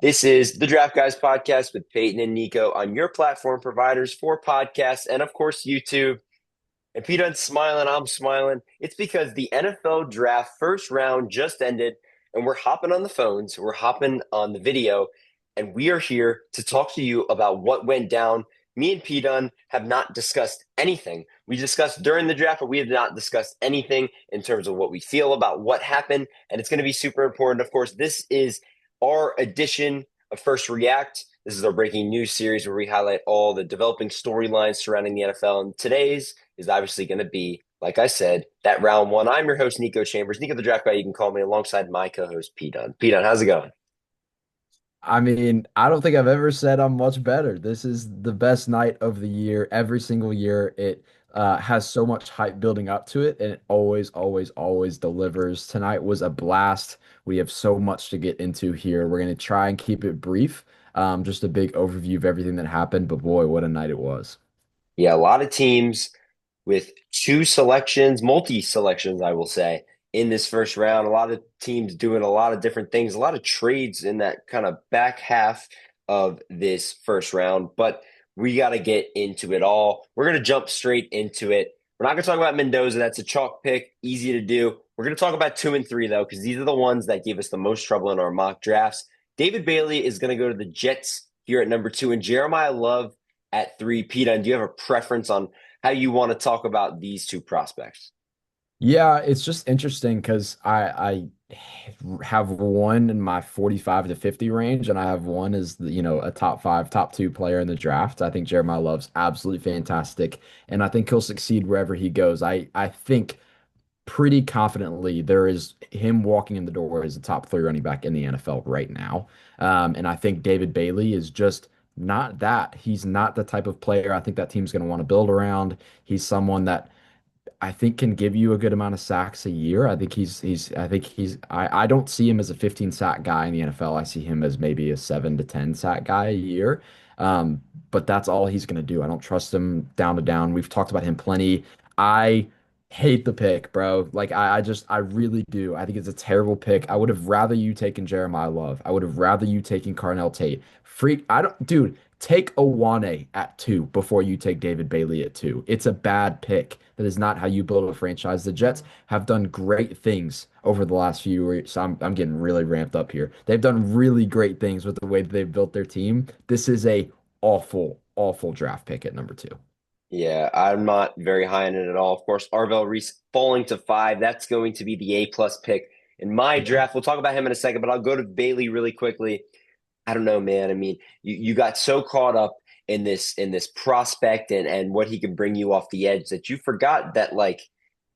This is the Draft Guys podcast with Peyton and Niko on your platform providers for podcasts and, of course, YouTube. And Pete Dunn's smiling, I'm smiling. It's because the NFL draft first round just ended, and we're hopping on the phones, we're hopping on the video, and we are here to talk to you about what went down. Me and Pete Dunn have not discussed anything. We discussed during the draft, but we have not discussed anything in terms of what we feel about what happened. And it's going to be super important. Of course, this is our edition of First React. This is our breaking news series where we highlight all the developing storylines surrounding the NFL. And today's is obviously going to be, like I said, that round one. I'm your host, Niko Chambers. Niko the Draft Guy, you can call me, alongside my co-host, Pete Dunn. Pete Dunn, how's it going? I mean, I don't think I've ever said I'm much better. This is the best night of the year. Every single year, it has so much hype building up to it, and it always, always, always delivers. Tonight was a blast. We have so much to get into here. We're going to try and keep it brief. Just a big overview of everything that happened, but boy, what a night it was. Yeah, a lot of teams with two selections, multi-selections, I will say, in this first round. A lot of teams doing a lot of different things, a lot of trades in that kind of back half of this first round. But we got to get into it all. We're going to jump straight into it. We're not going to talk about Mendoza. That's a chalk pick, easy to do. We're going to talk about 2 and 3, though, because these are the ones that gave us the most trouble in our mock drafts. David Bailey is going to go to the Jets here at number 2, and Jeremiah Love at 3. Pete, do you have a preference on how you want to talk about these two prospects? Yeah, it's just interesting because I have one in my 45 to 50 range, and I have one as a top five, top two player in the draft. I think Jeremiah Love's absolutely fantastic, and I think he'll succeed wherever he goes. I think pretty confidently there is him walking in the door as a top three running back in the NFL right now. And I think David Bailey is just not that. He's not the type of player I think that team's going to want to build around. He's someone that I think can give you a good amount of sacks a year. I don't see him as a 15 sack guy in the NFL. I see him as maybe a 7 to 10 sack guy a year. But that's all he's going to do. I don't trust him down to down. We've talked about him plenty. I hate the pick, bro. I really do. I think it's a terrible pick. I would have rather you taken Jeremiah Love. I would have rather you taken Carnell Tate. Dude, take Owane at 2 before you take David Bailey at 2. It's a bad pick. That is not how you build a franchise. The Jets have done great things over the last few years. So I'm getting really ramped up here. They've done really great things with the way that they've built their team. This is a awful, awful draft pick at number 2. Yeah, I'm not very high on it at all. Of course, Arvell Reese falling to 5. That's going to be the A+ pick in my Yeah. draft. We'll talk about him in a second, but I'll go to Bailey really quickly. I don't know, man. I mean, you got so caught up in this prospect and what he can bring you off the edge that you forgot that, like,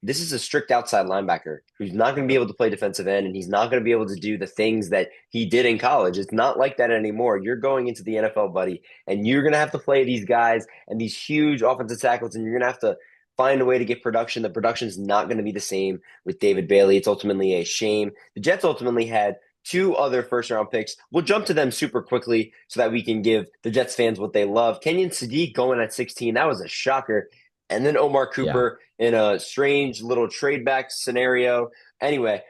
this is a strict outside linebacker who's not going to be able to play defensive end, and he's not going to be able to do the things that he did in college. It's not like that anymore. You're going into the NFL, buddy, and you're going to have to play these guys and these huge offensive tackles, and you're going to have to find a way to get production. The production's not going to be the same with David Bailey. It's ultimately a shame. The Jets ultimately had two other first round picks. We'll jump to them super quickly so that we can give the Jets fans what they love. Kenyon Sadiq going at 16. That was a shocker. And then Omar Yeah. Cooper in a strange little trade back scenario. Anyway,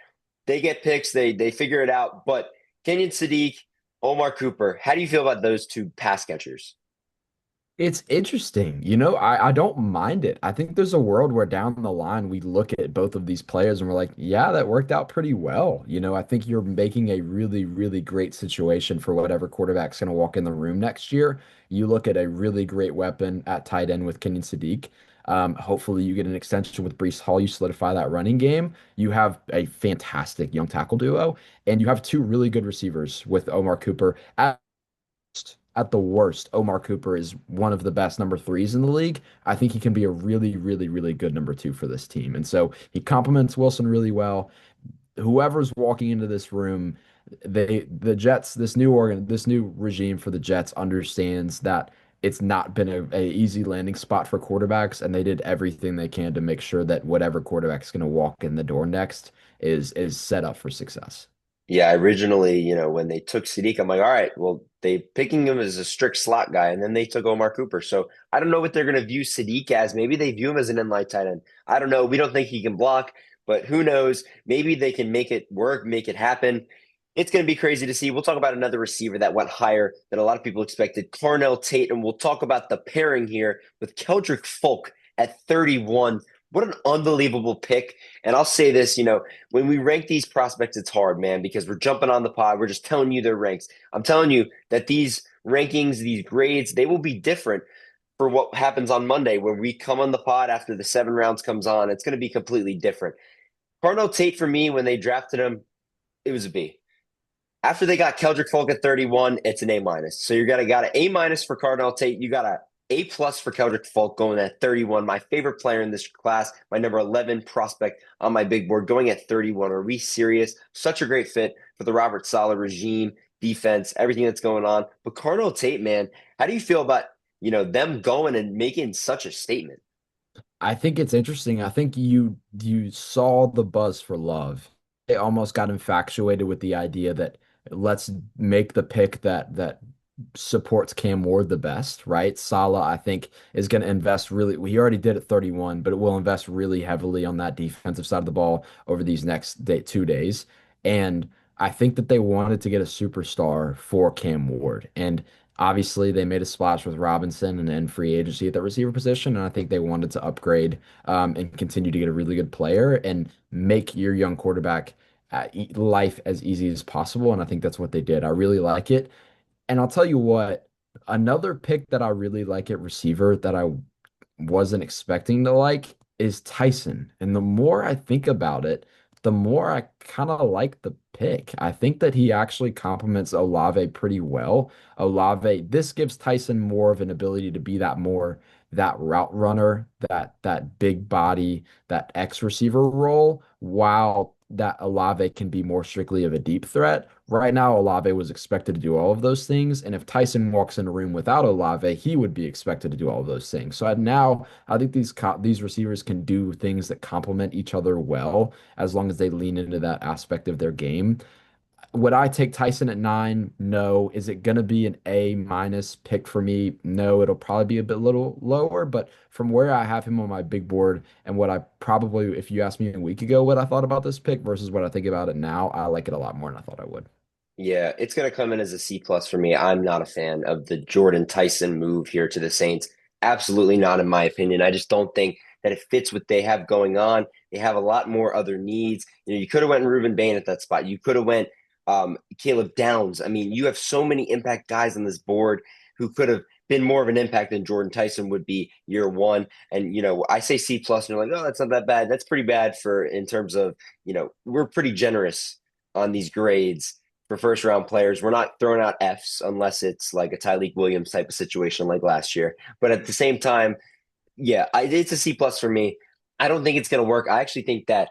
they get picks, they figure it out. But Kenyon Sadiq, Omar Cooper, how do you feel about those two pass catchers? It's interesting. I don't mind it. I think there's a world where down the line we look at both of these players and we're like, yeah, that worked out pretty well. I think you're making a really, really great situation for whatever quarterback's going to walk in the room next year. You look at a really great weapon at tight end with Kenyon Sadiq. Hopefully you get an extension with Breece Hall. You solidify that running game. You have a fantastic young tackle duo, and you have two really good receivers with Omar Cooper. At the worst, Omar Cooper is one of the best number threes in the league. I think he can be a really, really, really good number two for this team. And so he complements Wilson really well. Whoever's walking into this room, the Jets, this new regime for the Jets understands that it's not been a easy landing spot for quarterbacks, and they did everything they can to make sure that whatever quarterback's going to walk in the door next is set up for success. Yeah, originally, when they took Sadiq, I'm like, all right, well, they picking him as a strict slot guy, and then they took Omar Cooper. So I don't know what they're going to view Sadiq as. Maybe they view him as an inline tight end. I don't know. We don't think he can block, but who knows? Maybe they can make it work, make it happen. It's going to be crazy to see. We'll talk about another receiver that went higher than a lot of people expected, Carnell Tate, and we'll talk about the pairing here with Keldrick Folk at 31. What an unbelievable pick. And I'll say this, when we rank these prospects, it's hard, man, because we're jumping on the pod. We're just telling you their ranks. I'm telling you that these rankings, these grades, they will be different for what happens on Monday when we come on the pod after the 7 rounds comes on. It's going to be completely different. Carnell Tate, for me, when they drafted him, it was a B. After they got Keldrick Folk at 31, it's an A minus. So you got an A minus for Cardinal Tate. You got a A plus for Keldrick Folk going at 31. My favorite player in this class, my number 11 prospect on my big board going at 31. Are we serious? Such a great fit for the Robert Saleh regime, defense, everything that's going on. But Cardinal Tate, man, how do you feel about them going and making such a statement? I think it's interesting. I think you saw the buzz for Love. They almost got infatuated with the idea that let's make the pick that supports Cam Ward the best, right? Salah, I think, is going to invest really. He already did at 31, but it will invest really heavily on that defensive side of the ball over these next 2 days. And I think that they wanted to get a superstar for Cam Ward. And obviously, they made a splash with Robinson and free agency at the receiver position, and I think they wanted to upgrade and continue to get a really good player and make your young quarterback life as easy as possible. And I think that's what they did. I really like it. And I'll tell you what, another pick that I really like at receiver that I wasn't expecting to like is Tyson. And the more I think about it, the more I kind of like the pick. I think that he actually complements Olave pretty well. Olave, this gives Tyson more of an ability to be that route runner, that big body, that X receiver role, while that Olave can be more strictly of a deep threat. Right now, Olave was expected to do all of those things, and if Tyson walks in a room without Olave, he would be expected to do all of those things. So now I think these receivers can do things that complement each other well, as long as they lean into that aspect of their game. Would I take Tyson at 9? No. Is it going to be an A minus pick for me? No, it'll probably be a bit little lower, but from where I have him on my big board and what I probably, if you asked me a week ago what I thought about this pick versus what I think about it now, I like it a lot more than I thought I would. Yeah, it's going to come in as a C plus for me. I'm not a fan of the Jordan Tyson move here to the Saints. Absolutely not, in my opinion. I just don't think that it fits what they have going on. They have a lot more other needs. You could have went Reuben Bain at that spot. You could have went Caleb Downs. I mean, you have so many impact guys on this board who could have been more of an impact than Jordan Tyson would be year one. And I say C plus, and you're like, oh, that's not that bad. That's pretty bad for in terms of we're pretty generous on these grades for first round players. We're not throwing out Fs unless it's like a Tyleek Williams type of situation like last year. But at the same time, yeah, it's a C plus for me. I don't think it's going to work. I actually think that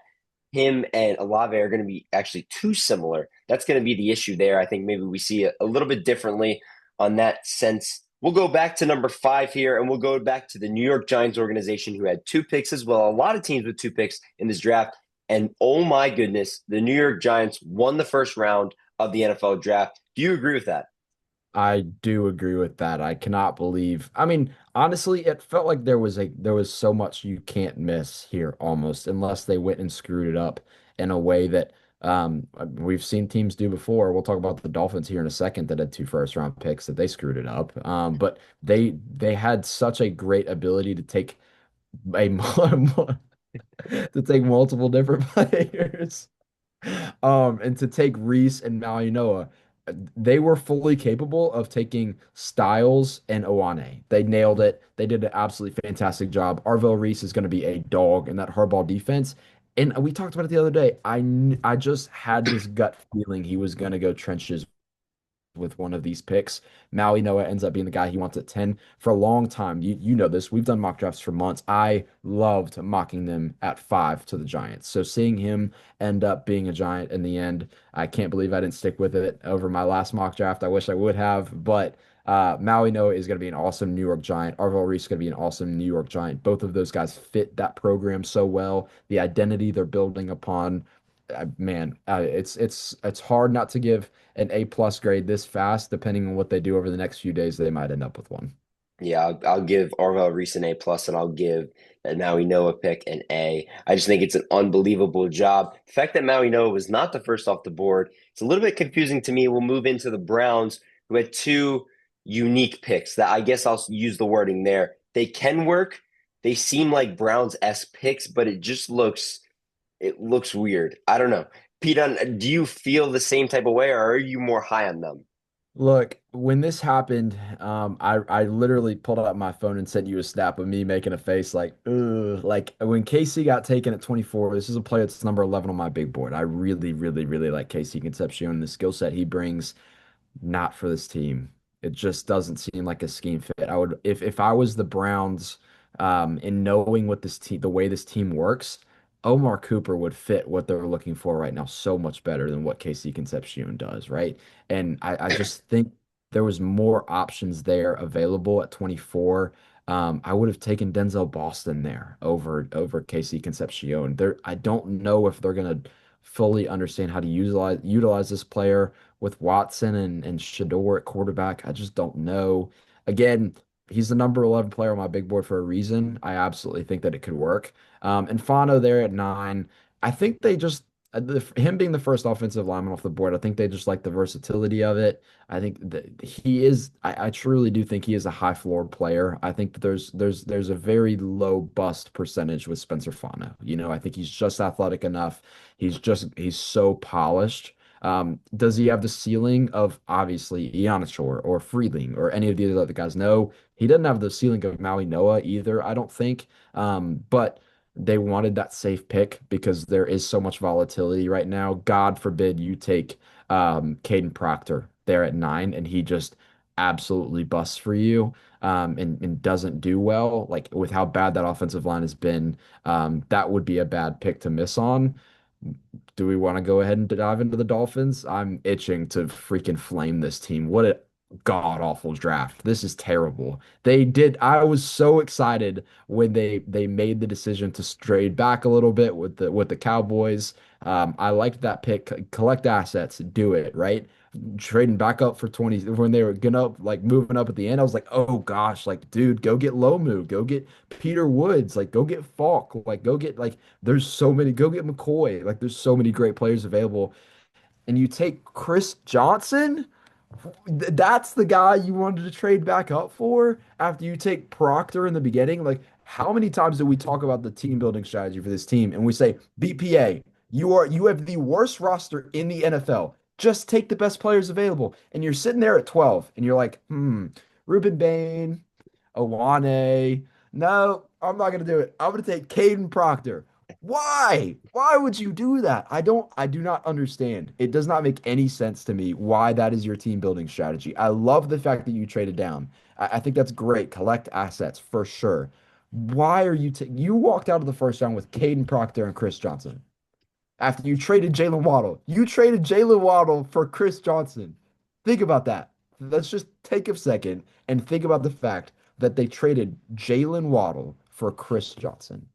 him and Olave are going to be actually too similar. That's going to be the issue there. I think maybe we see it a little bit differently on that sense. We'll go back to number 5 here, and we'll go back to the New York Giants organization who had 2 picks as well. A lot of teams with 2 picks in this draft. And oh my goodness, the New York Giants won the first round of the NFL draft. Do you agree with that? I do agree with that. I cannot believe. I mean, honestly, it felt like there was so much you can't miss here almost, unless they went and screwed it up in a way that we've seen teams do before. We'll talk about the Dolphins here in a second that had 2 first round picks that they screwed it up. But they had such a great ability to take a to take multiple different players. And to take Reese and Maui Noah, they were fully capable of taking Styles and Owane. They nailed it. They did an absolutely fantastic job. Arvell Reese is going to be a dog in that hardball defense. And we talked about it the other day. I just had this gut feeling he was going to go trenches with one of these picks. Maui Noah ends up being the guy he wants at 10 for a long time. You know this. We've done mock drafts for months. I loved mocking them at 5 to the Giants. So seeing him end up being a Giant in the end, I can't believe I didn't stick with it over my last mock draft. I wish I would have, but Maui Noah is going to be an awesome New York Giant. Arvell Reese is going to be an awesome New York Giant. Both of those guys fit that program so well. The identity they're building upon, man, it's hard not to give an A plus grade this fast. Depending on what they do over the next few days, they might end up with one. Yeah, I'll give Arvel Reese an A plus, and I'll give that Maui Noah pick an A. I just think it's an unbelievable job. The fact that Maui Noah was not the first off the board, it's a little bit confusing to me. We'll move into the Browns, who had two unique picks that I guess I'll use the wording there. They can work. They seem like Browns-esque picks, but it looks weird. I don't know. Pete, do you feel the same type of way, or are you more high on them? Look, when this happened, I literally pulled out my phone and sent you a snap of me making a face like, ugh. Like when Casey got taken at 24, this is a player that's number 11 on my big board. I really, really, really like Casey Concepcion, the skill set he brings. Not for this team. It just doesn't seem like a scheme fit. I would if I was the Browns, in knowing what this team, the way this team works, Omar Cooper would fit what they're looking for right now so much better than what KC Concepcion does, right? And I just think there was more options there available at 24. I would have taken Denzel Boston there over KC Concepcion. There, I don't know if they're gonna fully understand how to utilize this player with Watson and Shador at quarterback. I just don't know. Again, he's the number 11 player on my big board for a reason. I absolutely think that it could work. And Fano there at 9. I think they just him being the first offensive lineman off the board, I think they just like the versatility of it. I think that he is. I truly do think he is a high floored player. I think that there's a very low bust percentage with Spencer Fano. I think he's just athletic enough. He's so polished. Does he have the ceiling of obviously Giannis or Freeling or any of the other guys? No, he doesn't have the ceiling of Maui Noah either, I don't think. But they wanted that safe pick because there is so much volatility right now. God forbid you take Caden Proctor there at 9 and he just absolutely busts for you and doesn't do well. Like with how bad that offensive line has been, that would be a bad pick to miss on. Do we want to go ahead and dive into the Dolphins? I'm itching to freaking flame this team. What a god awful draft. This is terrible. I was so excited when they made the decision to trade back a little bit with the Cowboys. I liked that pick. Collect assets, do it, right? Trading back up for 20 when they were gonna like moving up at the end. I was like, oh gosh, like dude, go get Lomu, go get Peter Woods, like go get Falk, like go get like there's so many. Go get McCoy. Like there's so many great players available. And you take Chris Johnson. That's the guy you wanted to trade back up for after you take Proctor in the beginning. Like how many times do we talk about the team building strategy for this team and we say BPA, you have the worst roster in the NFL. Just take the best players available. And you're sitting there at 12 and you're like, Ruben Bain, Owane. No, I'm not gonna do it. I'm gonna take Caden Proctor. Why? Why would you do that? I do not understand. It does not make any sense to me why that is your team building strategy. I love the fact that you traded down. I think that's great. Collect assets for sure. Why are you walked out of the first round with Caden Proctor and Chris Johnson after you traded Jalen Waddle? You traded Jalen Waddle for Chris Johnson. Think about that. Let's just take a second and think about the fact that they traded Jalen Waddle for Chris Johnson.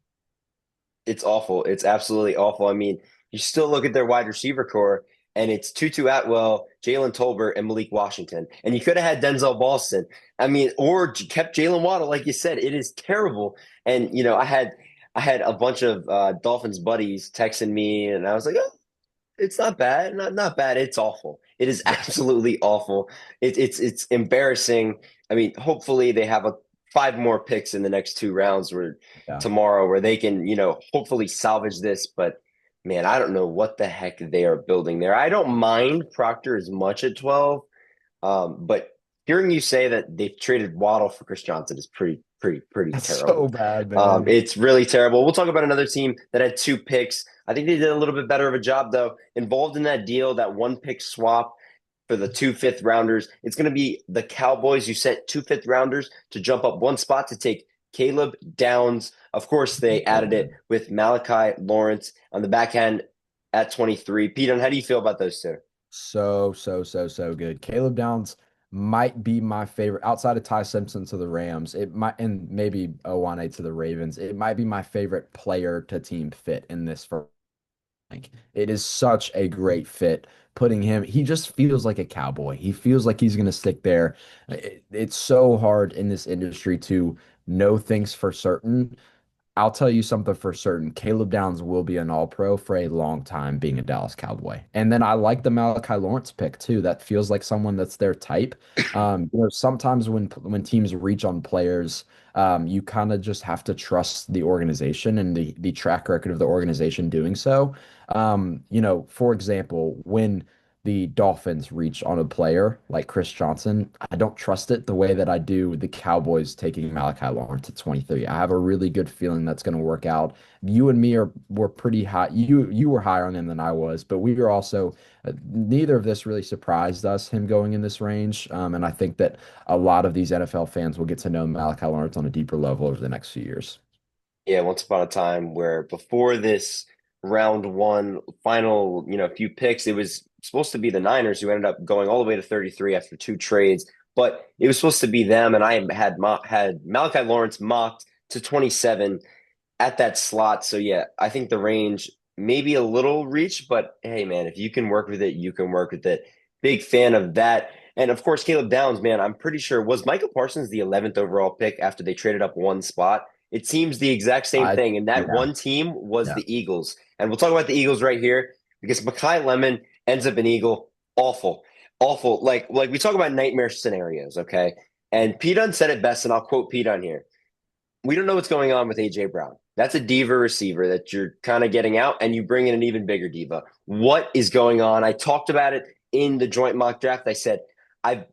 It's awful. It's absolutely awful. I mean, you still look at their wide receiver core, and it's Tutu Atwell, Jalen Tolbert, and Malik Washington. And you could have had Denzel Boston. I mean, or kept Jalen Waddle, like you said. It is terrible. And I had a bunch of Dolphins buddies texting me, and I was like, oh, it's not bad, not bad. It's awful. It is Yeah. absolutely awful. It's embarrassing. I mean, hopefully they have 5 more picks in the next 2 rounds where Yeah. tomorrow where they can, hopefully salvage this. But man, I don't know what the heck they are building there. I don't mind Proctor as much at 12. But hearing you say that they've traded Waddle for Chris Johnson is pretty That's so terrible. bad, man. It's really terrible. We'll talk about another team that had 2 picks. I think they did a little bit better of a job, though, involved in that deal, that 1 pick swap for the 2 fifth rounders. It's going to be the Cowboys. You sent 2 fifth rounders to jump up 1 spot to take Caleb Downs. Of course, they So added it good. with Malachi Lawrence on the back end at 23. Pete, how do you feel about those two? So good. Caleb Downs might be my favorite outside of Ty Simpson to the Rams. It might, and maybe Owane to the Ravens. It might be my favorite player to team fit in this first. It is such a great fit. Putting him, he just feels like a cowboy. He feels like he's going to stick there. It's so hard in this industry to know things for certain. I'll tell you something for certain. Caleb Downs will be an all-pro for a long time being a Dallas Cowboy. And then I like the Malachi Lawrence pick too. That feels like someone that's their type. Sometimes when teams reach on players, you kind of just have to trust the organization and the track record of the organization doing so. For example, when the Dolphins reach on a player like Chris Johnson, I don't trust it the way that I do the Cowboys taking Malachi Lawrence at 23. I have a really good feeling that's going to work out. You and me were pretty high. You were higher on him than I was, but we were also neither of this really surprised us him going in this range. And I think that a lot of these NFL fans will get to know Malachi Lawrence on a deeper level over the next few years. Yeah, once upon a time where before this round one final, few picks, it was supposed to be the Niners who ended up going all the way to 33 after two trades, but it was supposed to be them, and I had Malachi Lawrence mocked to 27 at that slot. So yeah, I think the range maybe a little reach, but hey man, if you can work with it, you can work with it. Big fan of that. And of course, Caleb Downs, man, I'm pretty sure was Michael Parsons the 11th overall pick after they traded up one spot. It seems the exact same I thing. And that Yeah, one team was yeah. the Eagles. And we'll talk about the Eagles right here because Makai Lemon ends up an Eagle. Awful. Awful. Like we talk about nightmare scenarios, okay? And Pete Dunn said it best, and I'll quote Pete Dunn here. We don't know what's going on with AJ Brown. That's a diva receiver that you're kind of getting out, and you bring in an even bigger diva. What is going on? I talked about it in the joint mock draft. I said I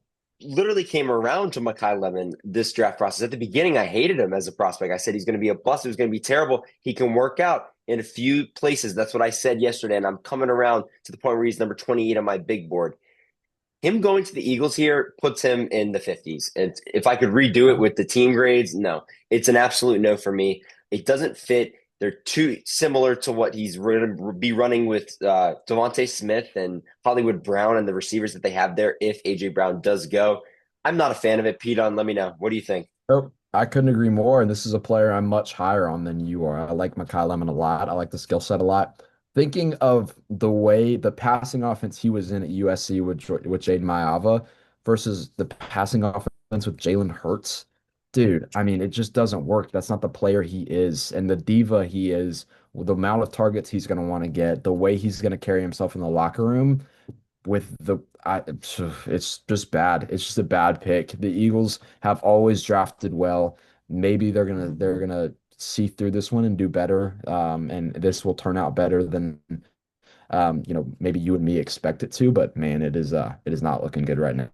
literally came around to Makai Lemon this draft process. At the beginning, I hated him as a prospect. I said he's going to be a bust. It was going to be terrible. He can work out in a few places. That's what I said yesterday, and I'm coming around to the point where he's number 28 on my big board. Him going to the Eagles here puts him in the 50s. And if I could redo it with the team grades, no, it's an absolute no for me. It doesn't fit. They're too similar to what he's going to be running with Devontae Smith and Hollywood Brown and the receivers that they have there if AJ Brown does go. I'm not a fan of it. Pete, let me know. What do you think? Oh, I couldn't agree more. And this is a player I'm much higher on than you are. I like Makai Lemon a lot. I like the skill set a lot. Thinking of the way the passing offense he was in at USC with Jaden Maiava versus the passing offense with Jalen Hurts, dude, I mean, it just doesn't work. That's not the player he is. And the diva he is, with the amount of targets he's going to want to get, the way he's going to carry himself in the locker room with it's just bad. It's just a bad pick. The Eagles have always drafted well. Maybe they're gonna see through this one and do better. And this will turn out better than maybe you and me expect it to. But man, it is not looking good right now.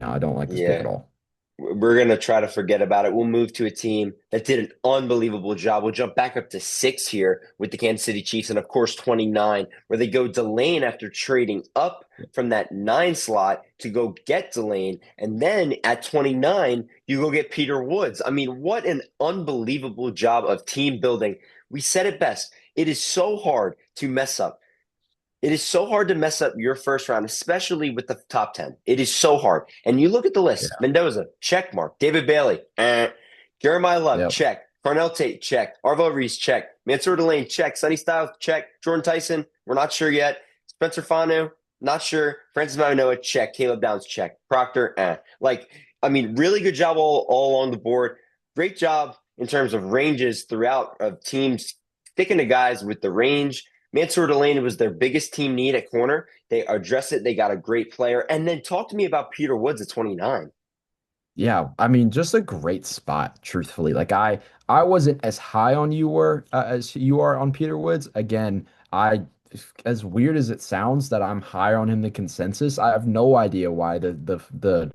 I don't like this pick at Yeah. all. We're going to try to forget about it. We'll move to a team that did an unbelievable job. We'll jump back up to 6 here with the Kansas City Chiefs, and of course 29, where they go Delane after trading up from that 9 slot to go get Delane. And then at 29, you go get Peter Woods. I mean, what an unbelievable job of team building. We said it best. It is so hard to mess up. It is so hard to mess up your first round, especially with the top 10. It is so hard. And you look at the list: Yeah. Mendoza, check mark. David Bailey, Jeremiah Love, Yep. check. Carnell Tate, check. Arvo Reese, check. Mansour Delane, check. Sonny Styles, check. Jordan Tyson, we're not sure yet. Spencer Fanu, not sure. Francis Manoa, check. Caleb Downs, check. Proctor, I mean, really good job all along the board. Great job in terms of ranges throughout of teams sticking to guys with the range. Mansour Delane was their biggest team need at corner. They addressed it. They got a great player. And then talk to me about Peter Woods at 29. Yeah, I mean, just a great spot, truthfully. Like I wasn't as high on you were as you are on Peter Woods. Again, as weird as it sounds that I'm higher on him than consensus, I have no idea why the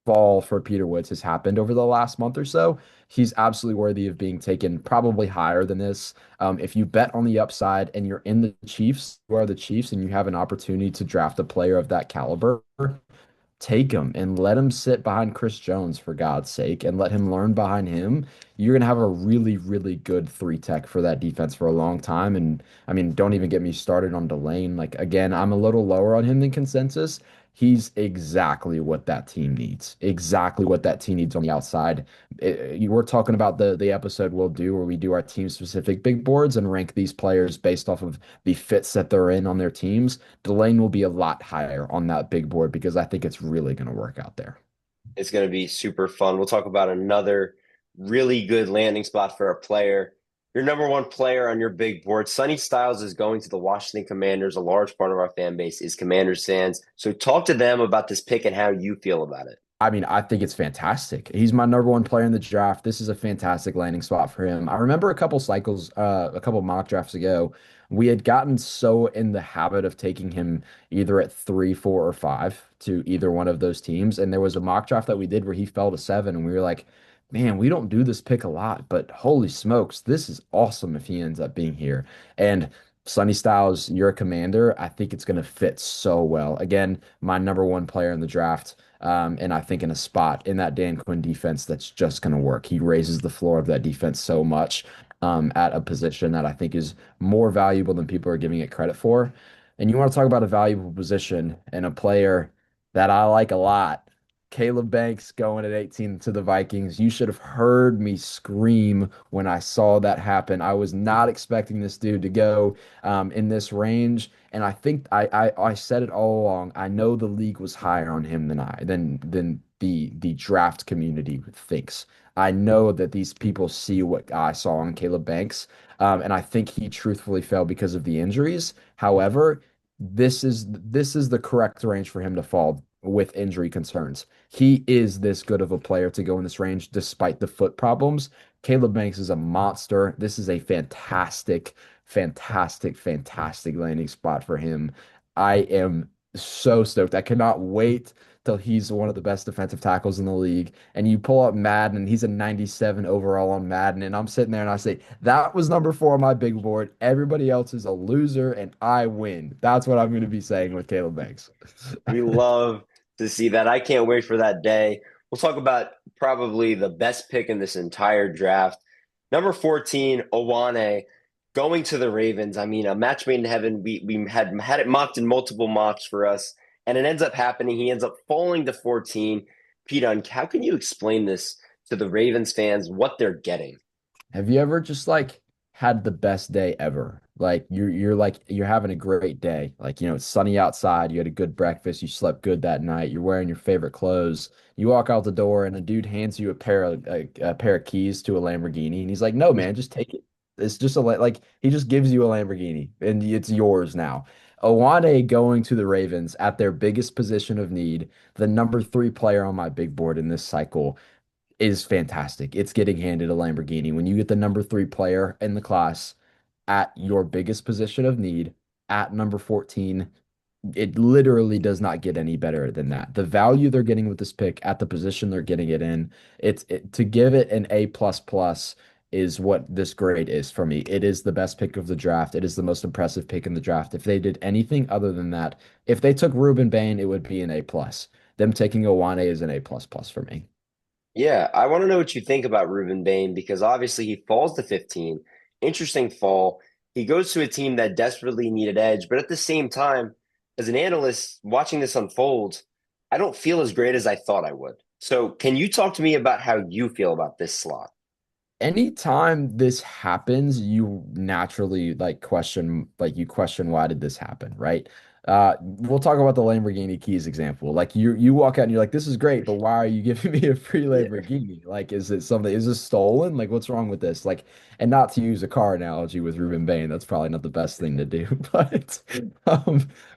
fall for Peter Woods has happened over the last month or so. He's absolutely worthy of being taken probably higher than this. If you bet on the upside and you're in the Chiefs, you are the Chiefs, and you have an opportunity to draft a player of that caliber, take him and let him sit behind Chris Jones for God's sake and let him learn behind him. You're gonna have a really, really good three tech for that defense for a long time. And I mean, don't even get me started on Delane. Like again, I'm a little lower on him than consensus. He's exactly what that team needs. Exactly what that team needs on the outside. You were talking about the episode we'll do where we do our team specific big boards and rank these players based off of the fits that they're in on their teams. Delane will be a lot higher on that big board because I think it's really going to work out there. It's going to be super fun. We'll talk about another really good landing spot for a player. Your number one player on your big board, Sonny Styles, is going to the Washington Commanders. A large part of our fan base is Commanders fans. So talk to them about this pick and how you feel about it. I mean, I think it's fantastic. He's my number one player in the draft. This is a fantastic landing spot for him. I remember a couple cycles, a couple mock drafts ago, we had gotten so in the habit of taking him either at 3, 4, or 5 to either one of those teams. And there was a mock draft that we did where he fell to 7, and we were like, man, we don't do this pick a lot, but holy smokes, this is awesome if he ends up being here. And Sonny Styles, you're a commander. I think it's going to fit so well. Again, my number one player in the draft. And I think in a spot in that Dan Quinn defense that's just going to work. He raises the floor of that defense so much at a position that I think is more valuable than people are giving it credit for. And you want to talk about a valuable position and a player that I like a lot. Caleb Banks going at 18 to the Vikings. You should have heard me scream when I saw that happen. I was not expecting this dude to go in this range. And I think I said it all along. I know the league was higher on him than the draft community thinks. I know that these people see what I saw on Caleb Banks, and I think he truthfully fell because of the injuries. However, this is the correct range for him to fall with injury concerns. He is this good of a player to go in this range despite the foot problems. Caleb Banks is a monster. This is a fantastic landing spot for him. I am so stoked. I cannot wait till he's one of the best defensive tackles in the league. And you pull up Madden, and he's a 97 overall on Madden. And I'm sitting there and I say, that was number 4 on my big board. Everybody else is a loser, and I win. That's what I'm going to be saying with Caleb Banks. We love to see that. I can't wait for that day. We'll talk about probably the best pick in this entire draft. Number 14, Owane, going to the Ravens. I mean, a match made in heaven. We had it mocked in multiple mocks for us, and it ends up happening. He ends up falling to 14. Pete, how can you explain this to the Ravens fans, what they're getting? Have you ever just like had the best day ever? Like you're having a great day. Like, it's sunny outside, you had a good breakfast, you slept good that night, you're wearing your favorite clothes. You walk out the door and a dude hands you a pair of keys to a Lamborghini and he's like, "No, man, just take it." It's just like he just gives you a Lamborghini and it's yours now. Owane going to the Ravens at their biggest position of need, the number 3 player on my big board in this cycle is fantastic. It's getting handed a Lamborghini. When you get the number 3 player in the class at your biggest position of need at number 14, it literally does not get any better than that. The value they're getting with this pick at the position they're getting it in, to give it an A plus plus is what this grade is for me. It is the best pick of the draft. It is the most impressive pick in the draft. If they did anything other than that, if they took Ruben Bain, it would be an A plus. Them taking Owane is an A plus plus for me. Yeah, I want to know what you think about Ruben Bain because obviously he falls to 15. Interesting fall. He goes to a team that desperately needed edge, but at the same time, as an analyst watching this unfold, I don't feel as great as I thought I would. So, can you talk to me about how you feel about this slot? Anytime this happens, you naturally you question why did this happen, right? We'll talk about the Lamborghini keys example. Like you walk out and you're like, this is great, but why are you giving me a free Yeah. Lamborghini? Like, is this stolen? Like, what's wrong with this? Like, and not to use a car analogy with Ruben Bain, that's probably not the best thing to do. But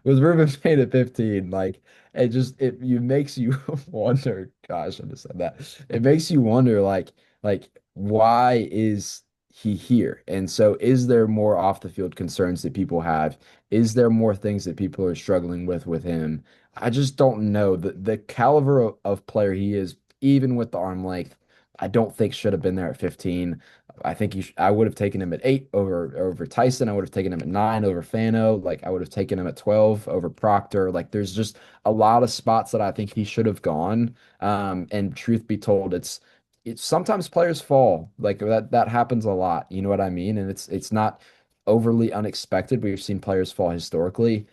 with Ruben Bain at 15, like it you makes you wonder, gosh, I just said that. It makes you wonder like why is he here? And so, is there more off the field concerns that people have? Is there more things that people are struggling with him? I just don't know. The caliber of player he is, even with the arm length, I don't think should have been there at 15. I think I would have taken him at 8 over Tyson. I would have taken him at 9 over Fano. Like I would have taken him at 12 over Proctor. Like there's just a lot of spots that I think he should have gone. And truth be told, it's sometimes players fall like that happens a lot. You know what I mean? And it's not overly unexpected. We've seen players fall historically.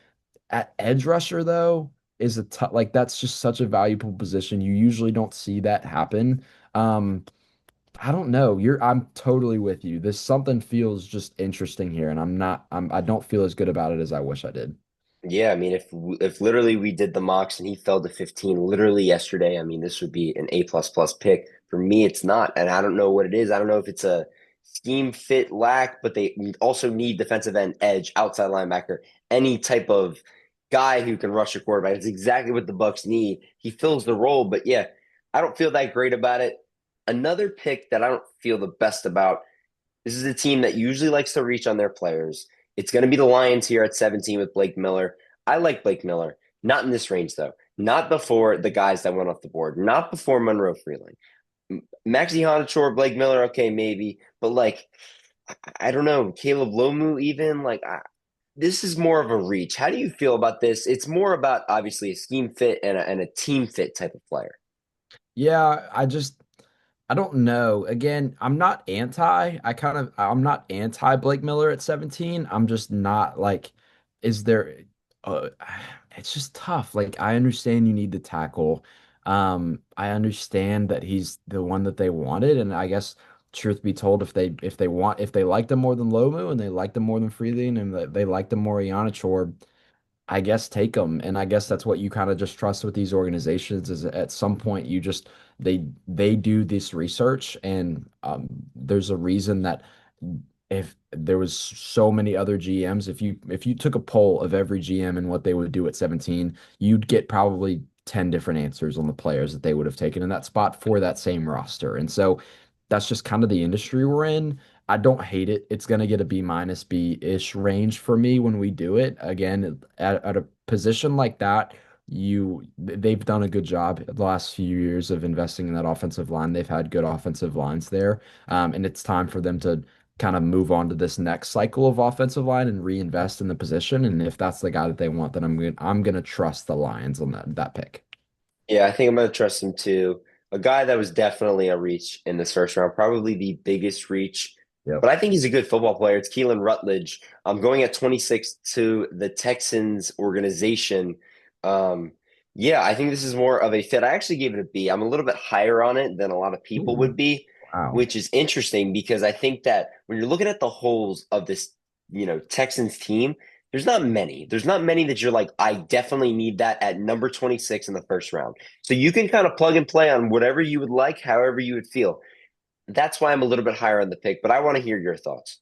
At edge rusher though, is a tough, like that's just such a valuable position. You usually don't see that happen. Um, I don't know. I'm totally with you. This something feels just interesting here, and I don't feel as good about it as I wish I did. Yeah, I mean, if literally we did the mocks and he fell to 15 literally yesterday, I mean, this would be an A plus plus pick. For me, it's not, and I don't know what it is. I don't know if it's a scheme fit lack, but they also need defensive end edge, outside linebacker, any type of guy who can rush a quarterback. It's exactly what the Bucks need. He fills the role, but yeah, I don't feel that great about it. Another pick that I don't feel the best about. This is a team that usually likes to reach on their players. It's going to be the Lions here at 17 with Blake Miller. I like Blake Miller. Not in this range, though. Not before the guys that went off the board. Not before Monroe Freeland. Maxi Honachor, Blake Miller, okay, maybe. But, like, I don't know. Caleb Lomu, even. This is more of a reach. How do you feel about this? It's more about, obviously, a scheme fit and a team fit type of player. Yeah, I don't know. Again, I'm not anti Blake Miller at 17. I'm just not like, is there uh it's just tough. Like I understand you need the tackle. I understand that he's the one that they wanted, and I guess truth be told, if they liked him more than Lomu and they liked him more than Freeling and they liked him more Iannichor, I guess take them. And I guess that's what you kind of just trust with these organizations is at some point you just they do this research and there's a reason that if there was so many other GMs, if you took a poll of every GM and what they would do at 17, you'd get probably 10 different answers on the players that they would have taken in that spot for that same roster. And so that's just kind of the industry we're in. I don't hate it. It's going to get a B minus B-ish range for me when we do it. Again, at a position like that, they've done a good job the last few years of investing in that offensive line. They've had good offensive lines there. And it's time for them to kind of move on to this next cycle of offensive line and reinvest in the position. And if that's the guy that they want, then I'm gonna trust the Lions on that pick. Yeah, I think I'm going to trust him too. A guy that was definitely a reach in this first round, probably the biggest reach, Yep. but I think he's a good football player. It's Keelan Rutledge. I'm going at 26 to the Texans organization. Um, yeah, I think this is more of a fit. I actually gave it a B. I'm a little bit higher on it than a lot of people would Ooh, be, wow. which is interesting because I think that when you're looking at the holes of this, Texans team, there's not many. There's not many that you're like, I definitely need that at number 26 in the first round. So you can kind of plug and play on whatever you would like, however you would feel. That's why I'm a little bit higher on the pick, but I want to hear your thoughts.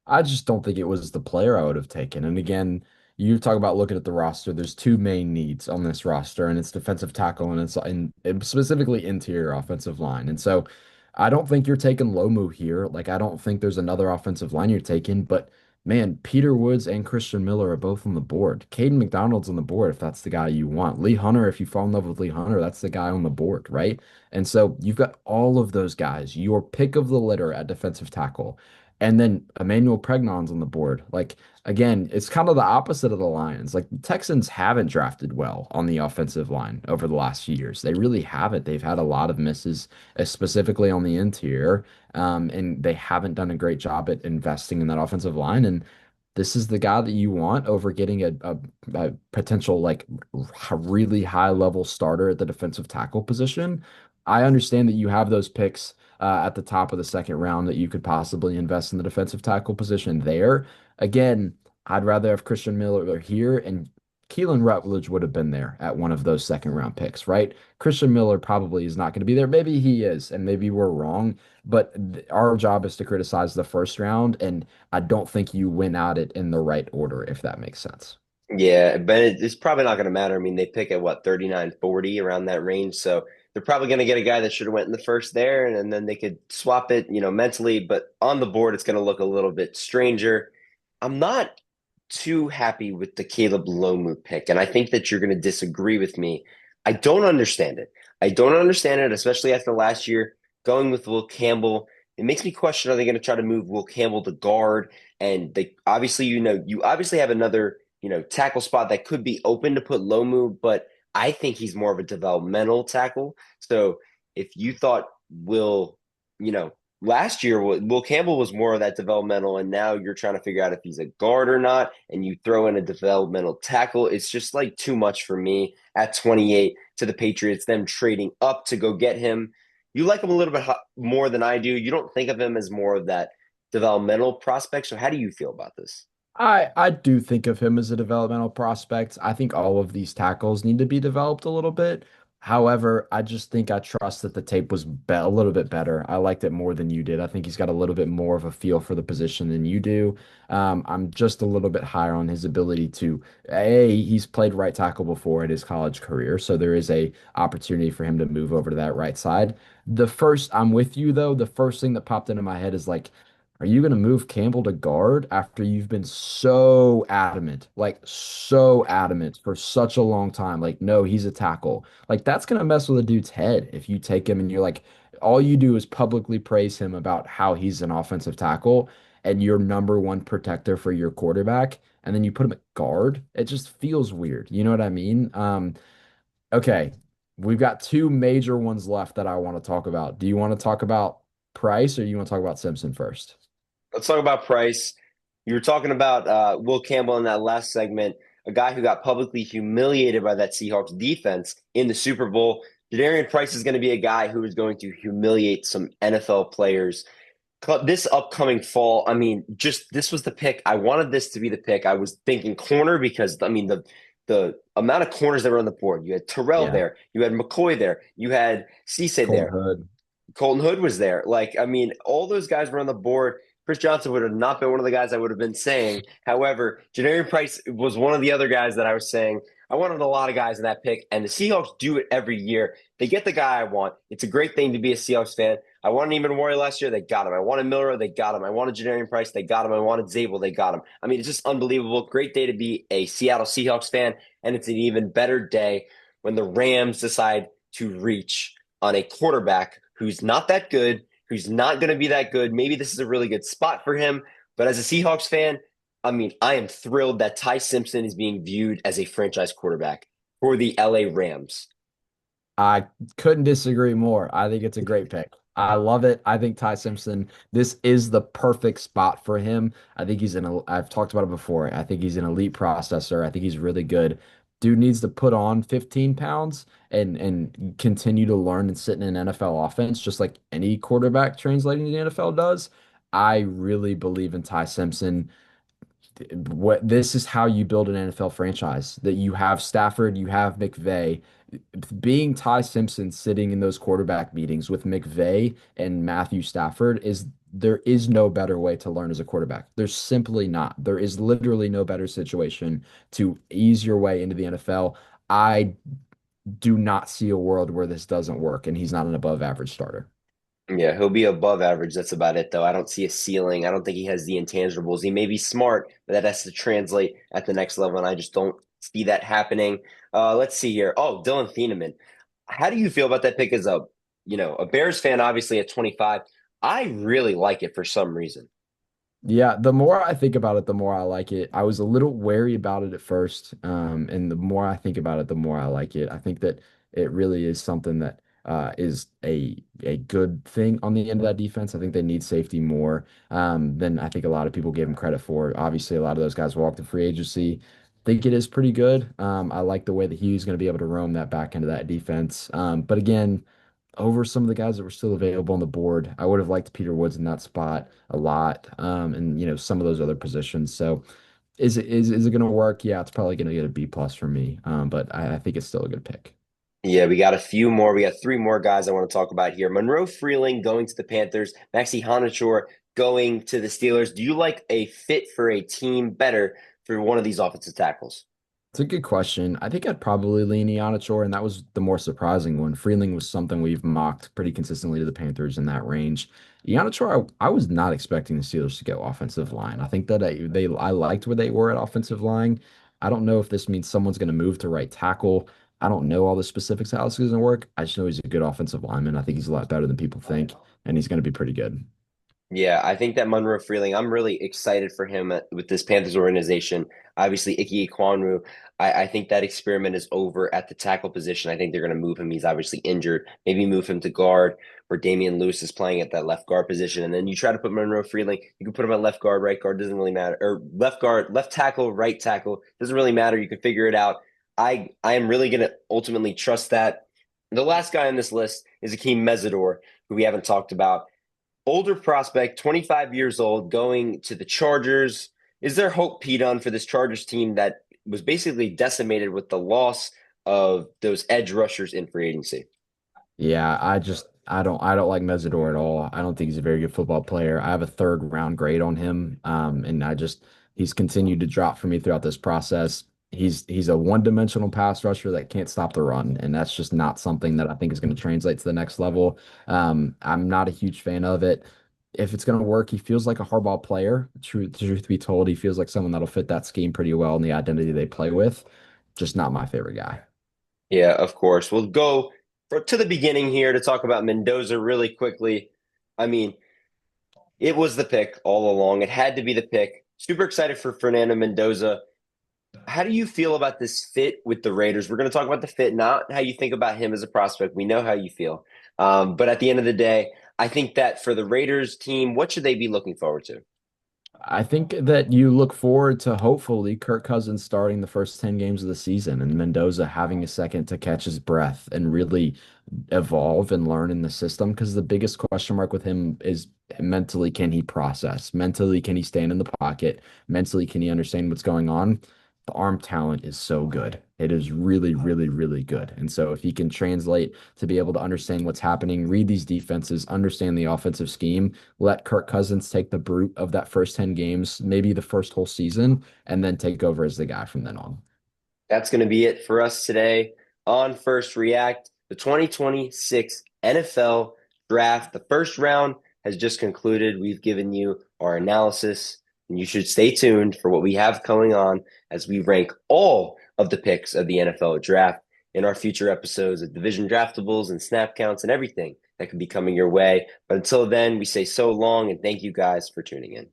I just don't think it was the player I would have taken. And again, you talk about looking at the roster. There's two main needs on this roster, and it's defensive tackle and specifically interior offensive line. And so I don't think you're taking Lomu here. Like I don't think there's another offensive line you're taking, but man, Peter Woods and Christian Miller are both on the board. Caden McDonald's on the board if that's the guy you want. Lee Hunter, if you fall in love with Lee Hunter, that's the guy on the board, right? And so you've got all of those guys, your pick of the litter at defensive tackle. And then Emmanuel Pregnon's on the board. Like again, it's kind of the opposite of the Lions. Like the Texans haven't drafted well on the offensive line over the last few years. They really haven't. They've had a lot of misses, specifically on the interior, and they haven't done a great job at investing in that offensive line. And this is the guy that you want over getting a potential like really high level starter at the defensive tackle position. I understand that you have those picks at the top of the second round that you could possibly invest in the defensive tackle position there. Again, I'd rather have Christian Miller here, and Keelan Rutledge would have been there at one of those second round picks, right? Christian Miller probably is not going to be there. Maybe he is, and maybe we're wrong, but our job is to criticize the first round, and I don't think you went at it in the right order, if that makes sense. Yeah, but it's probably not going to matter. I mean, they pick at what, 39, 40 around that range. So they're probably going to get a guy that should have went in the first there, and then they could swap it, mentally. But on the board, it's going to look a little bit stranger. I'm not too happy with the Caleb Lomu pick, and I think that you're going to disagree with me. I don't understand it. I don't understand it, especially after last year going with Will Campbell. It makes me question: are they going to try to move Will Campbell to guard? And they obviously, you obviously have another, tackle spot that could be open to put Lomu, but I think he's more of a developmental tackle. So if you thought Will, you know, last year, Will Campbell was more of that developmental, and now you're trying to figure out if he's a guard or not, and you throw in a developmental tackle. It's just like too much for me at 28 to the Patriots, them trading up to go get him. You like him a little bit more than I do. You don't think of him as more of that developmental prospect. So how do you feel about this? I do think of him as a developmental prospect. I think all of these tackles need to be developed a little bit. However, I just think I trust that the tape was a little bit better. I liked it more than you did. I think he's got a little bit more of a feel for the position than you do. I'm just a little bit higher on his ability to, he's played right tackle before in his college career, so there is a opportunity for him to move over to that right side. I'm with you though. The first thing that popped into my head is like, are you going to move Campbell to guard after you've been so adamant for such a long time? Like, no, he's a tackle. Like, that's going to mess with a dude's head if you take him and you're like, all you do is publicly praise him about how he's an offensive tackle and your number one protector for your quarterback, and then you put him at guard. It just feels weird. You know what I mean? Okay, we've got two major ones left that I want to talk about. Do you want to talk about Price or you want to talk about Simpson first? Let's talk about Price. You were talking about Will Campbell in that last segment, a guy who got publicly humiliated by that Seahawks defense in the Super Bowl. Jadarian Price is going to be a guy who is going to humiliate some NFL players this upcoming fall. I mean, just this was the pick. I wanted this to be the pick. I was thinking corner because I mean the amount of corners that were on the board. You had Terrell Yeah, there, you had McCoy there, you had Cisse Colton there. Hood. Colton Hood was there. Like, I mean, all those guys were on the board. Chris Johnson would have not been one of the guys I would have been saying. However, Janarian Price was one of the other guys that I was saying. I wanted a lot of guys in that pick, and the Seahawks do it every year. They get the guy I want. It's a great thing to be a Seahawks fan. I wanted Eamon Warrior last year. They got him. I wanted Miller. They got him. I wanted Janarian Price. They got him. I wanted Zabel. They got him. I mean, it's just unbelievable. Great day to be a Seattle Seahawks fan, and it's an even better day when the Rams decide to reach on a quarterback who's not that good, who's not going to be that good. Maybe this is a really good spot for him. But as a Seahawks fan, I mean, I am thrilled that Ty Simpson is being viewed as a franchise quarterback for the LA Rams. I couldn't disagree more. I think it's a great pick. I love it. I think Ty Simpson, this is the perfect spot for him. I think I've talked about it before. I think he's an elite processor. I think he's really good. Dude needs to put on 15 pounds and continue to learn and sit in an NFL offense, just like any quarterback translating to the NFL does. I really believe in Ty Simpson. What this is how you build an NFL franchise that you have Stafford, you have McVay. Being Ty Simpson sitting in those quarterback meetings with McVay and Matthew Stafford is there is no better way to learn as a quarterback. There's simply not. There is literally no better situation to ease your way into the NFL. I do not see a world where this doesn't work and he's not an above average starter. Yeah, he'll be above average. That's about it, though. I don't see a ceiling. I don't think he has the intangibles. He may be smart, but that has to translate at the next level, and I just don't see that happening. Let's see here. Oh, Dylan Thieneman. How do you feel about that pick as a Bears fan, obviously at 25? I really like it for some reason. Yeah, the more I think about it, the more I like it. I was a little wary about it at first, and the more I think about it, the more I like it. I think that it really is something that is a good thing on the end of that defense. I think they need safety more than I think a lot of people gave him credit for. Obviously, a lot of those guys walked in free agency. Think it is pretty good. I like the way that he's going to be able to roam that back into that defense. But again, over some of the guys that were still available on the board. I would have liked Peter Woods in that spot a lot, and some of those other positions. So, is it going to work? Yeah, it's probably going to get a B plus for me, but I think it's still a good pick. Yeah, we got a few more. We got three more guys I want to talk about here. Monroe Freeling going to the Panthers. Maxi Hanachor going to the Steelers. Do you like a fit for a team better for one of these offensive tackles? It's a good question. I think I'd probably lean Iannichor, and that was the more surprising one. Freeling was something we've mocked pretty consistently to the Panthers in that range. Iannichor, I was not expecting the Steelers to go offensive line. I think that I liked where they were at offensive line. I don't know if this means someone's going to move to right tackle. I don't know all the specifics how this is going to work. I just know he's a good offensive lineman. I think he's a lot better than people think, and he's going to be pretty good. Yeah, I think that Monroe Freeling, I'm really excited for him with this Panthers organization. Obviously, Ike Ekwonu. I think that experiment is over at the tackle position. I think they're going to move him. He's obviously injured. Maybe move him to guard where Damian Lewis is playing at that left guard position. And then you try to put Monroe Freeling. You can put him at left guard, right guard, doesn't really matter. Or left guard, left tackle, right tackle, doesn't really matter. You can figure it out. I am really going to ultimately trust that. The last guy on this list is Akeem Mesidor, who we haven't talked about. Older prospect, 25 years old, going to the Chargers. Is there hope, Pete, on for this Chargers team that was basically decimated with the loss of those edge rushers in free agency? Yeah, I don't like Mesidor at all. I don't think he's a very good football player. I have a third round grade on him. And he's continued to drop for me throughout this process. He's a one-dimensional pass rusher that can't stop the run, and that's just not something that I think is going to translate to the next level. I'm not a huge fan of it. If it's going to work, he feels like a hardball player. Truth be told, he feels like someone that'll fit that scheme pretty well and the identity they play with. Just not my favorite guy. Yeah, of course. We'll go to the beginning here to talk about Mendoza really quickly. I mean, it was the pick all along. It had to be the pick. Super excited for Fernando Mendoza. How do you feel about this fit with the Raiders? We're going to talk about the fit, not how you think about him as a prospect. We know how you feel. But at the end of the day, I think that for the Raiders team, what should they be looking forward to? I think that you look forward to hopefully Kirk Cousins starting the first 10 games of the season and Mendoza having a second to catch his breath and really evolve and learn in the system. Because the biggest question mark with him is mentally, can he process? Mentally, can he stand in the pocket? Mentally, can he understand what's going on? The arm talent is so good. It is really, really, really good. And so if he can translate to be able to understand what's happening, read these defenses, understand the offensive scheme, let Kirk Cousins take the brute of that first 10 games, maybe the first whole season, and then take over as the guy from then on. That's going to be it for us today on First React. The 2026 NFL Draft, the first round has just concluded. We've given you our analysis, and you should stay tuned for what we have coming on as we rank all of the picks of the NFL Draft in our future episodes of Division Draftables and snap counts and everything that could be coming your way. But until then, we say so long and thank you guys for tuning in.